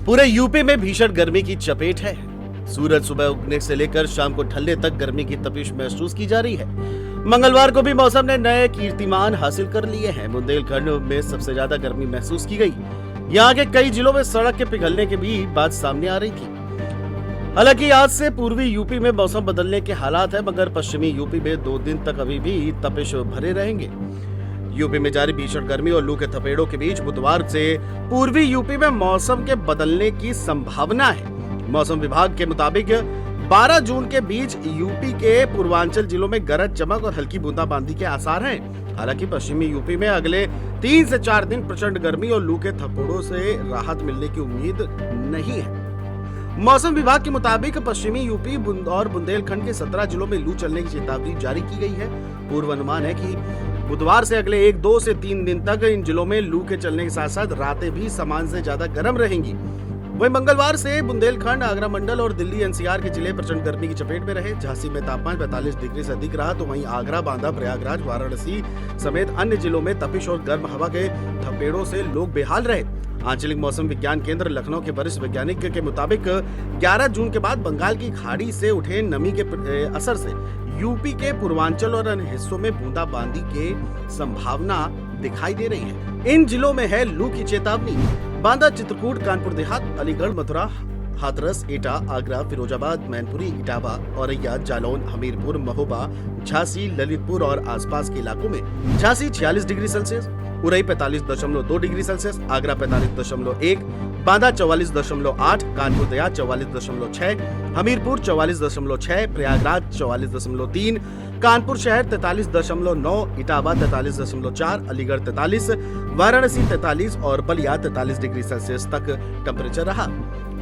पूरे यूपी में भीषण गर्मी की चपेट है। सूरज सुबह उगने से लेकर शाम को ढलने तक गर्मी की तपिश महसूस की जा रही है। मंगलवार को भी मौसम ने नए कीर्तिमान हासिल कर लिए हैं। बुंदेलखंड में सबसे ज्यादा गर्मी महसूस की गई। यहाँ के कई जिलों में सड़क के पिघलने की भी बात सामने आ रही थी। हालांकि आज से पूर्वी यूपी में मौसम बदलने के हालात है, मगर पश्चिमी यूपी में 2 दिन तक अभी भी तपिश भरे रहेंगे। यूपी में जारी भीषण गर्मी और लू के थपेड़ों के बीच बुधवार से पूर्वी यूपी में मौसम के बदलने की संभावना है। मौसम विभाग के मुताबिक 12 जून के बीच यूपी के पूर्वांचल जिलों में गरज चमक और हल्की बूंदाबांदी के आसार हैं। हालांकि पश्चिमी यूपी में अगले 3 से 4 दिन प्रचंड गर्मी और लू के थपेड़ों से राहत मिलने की उम्मीद नहीं है। मौसम विभाग के मुताबिक पश्चिमी यूपी और बुंदेलखंड के 17 जिलों में लू चलने की चेतावनी जारी की गई है। पूर्वानुमान है कि बुधवार से अगले 1-2 से 3 दिन तक इन जिलों में लू के चलने के साथ साथ रातें भी सामान्य से ज्यादा गर्म रहेंगी। वहीं मंगलवार से बुंदेलखंड, आगरा मंडल और दिल्ली एनसीआर के जिले प्रचंड गर्मी की चपेट में रहे। झांसी में तापमान 45 डिग्री से अधिक रहा, तो वहीं आगरा, बांदा, प्रयागराज, वाराणसी समेत अन्य जिलों में तपिश और गर्म हवा के थपेड़ों से लोग बेहाल रहे। आंचलिक मौसम विज्ञान केंद्र लखनऊ के वरिष्ठ वैज्ञानिक के मुताबिक 11 जून के बाद बंगाल की खाड़ी से उठे नमी के असर से यूपी के पूर्वांचल और अन्य हिस्सों में बूंदाबांदी के संभावना दिखाई दे रही है। इन जिलों में है लू की चेतावनी। बांदा, चित्रकूट, कानपुर देहात, अलीगढ़, मथुरा, हाथरस, एटा, आगरा, फिरोजाबाद, मैनपुरी, इटावा, औरैया, जालौन, हमीरपुर, महोबा, झांसी, ललितपुर और आसपास के इलाकों में Jhansi 46 degree Celsius, Orai 45.2 degree Celsius, Agra 45.1, Banda 44.8, Kanpur Dehat 44.6, Hamirpur 44.6, Prayagraj 44.3, Kanpur शहर 43.9, इटावा 43.4, अलीगढ़ 43, वाराणसी 43 और बलिया 43 डिग्री सेल्सियस तक टेम्परेचर रहा।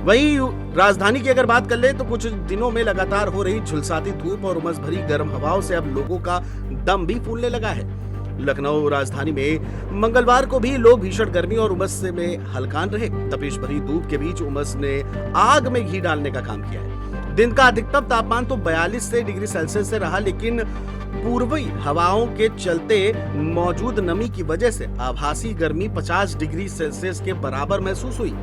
वहीं राजधानी की अगर बात कर ले तो कुछ दिनों में लगातार हो रही झुलसाती धूप और उमस भरी गर्म हवाओं से अब लोगों का दम भी फूलने लगा है। लखनऊ राजधानी में मंगलवार को भी लोग भीषण गर्मी और उमस में हलकान रहे। तपिश भरी धूप के बीच उमस ने आग में घी डालने का काम किया है। दिन का अधिकतम तापमान तो 42 डिग्री सेल्सियस से रहा, लेकिन पूर्वी हवाओं के चलते मौजूद नमी की वजह से आभासी गर्मी 50 डिग्री सेल्सियस के बराबर महसूस हुई।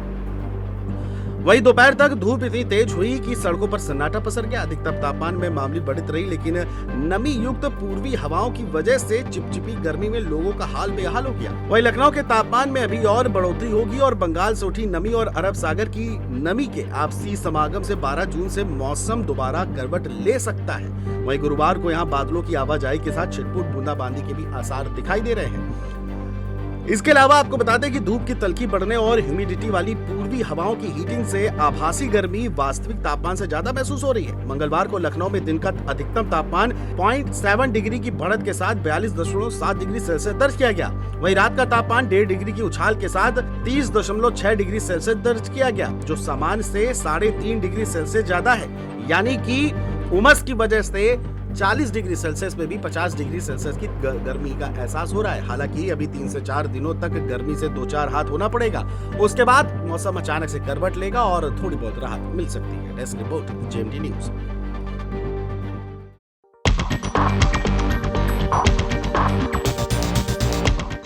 वहीं दोपहर तक धूप इतनी तेज हुई कि सड़कों पर सन्नाटा पसर गया। अधिकतम तापमान में मामूली बढ़त रही, लेकिन नमी युक्त पूर्वी हवाओं की वजह से चिपचिपी गर्मी में लोगों का हाल बेहाल हो गया। वहीं लखनऊ के तापमान में अभी और बढ़ोतरी होगी और बंगाल से उठी नमी और अरब सागर की नमी के आपसी समागम से 12 जून से मौसम दोबारा करवट ले सकता है। वहीं गुरुवार को यहाँ बादलों की आवाजाही के साथ छिटपुट बूंदाबांदी के भी आसार दिखाई दे रहे हैं। इसके अलावा आपको बता दें कि धूप की तल्खी बढ़ने और ह्यूमिडिटी वाली पूर्वी हवाओं की हीटिंग से आभासी गर्मी वास्तविक तापमान से ज्यादा महसूस हो रही है। मंगलवार को लखनऊ में दिन का अधिकतम तापमान 0.7 डिग्री की बढ़त के साथ 42.7 डिग्री सेल्सियस दर्ज किया गया। वहीं रात का तापमान 1.5 डिग्री की उछाल के साथ 30.6 डिग्री सेल्सियस दर्ज किया गया, जो सामान्य से 3.5 डिग्री सेल्सियस ज्यादा है। यानी कि उमस की वजह से 40 डिग्री सेल्सियस में भी 50 डिग्री सेल्सियस की गर्मी का एहसास हो रहा है। हालांकि अभी 3 से 4 दिनों तक गर्मी से 2-4 हाथ होना पड़ेगा। उसके बाद मौसम अचानक से करवट लेगा और थोड़ी बहुत राहत मिल सकती है। Desk report, JMT news.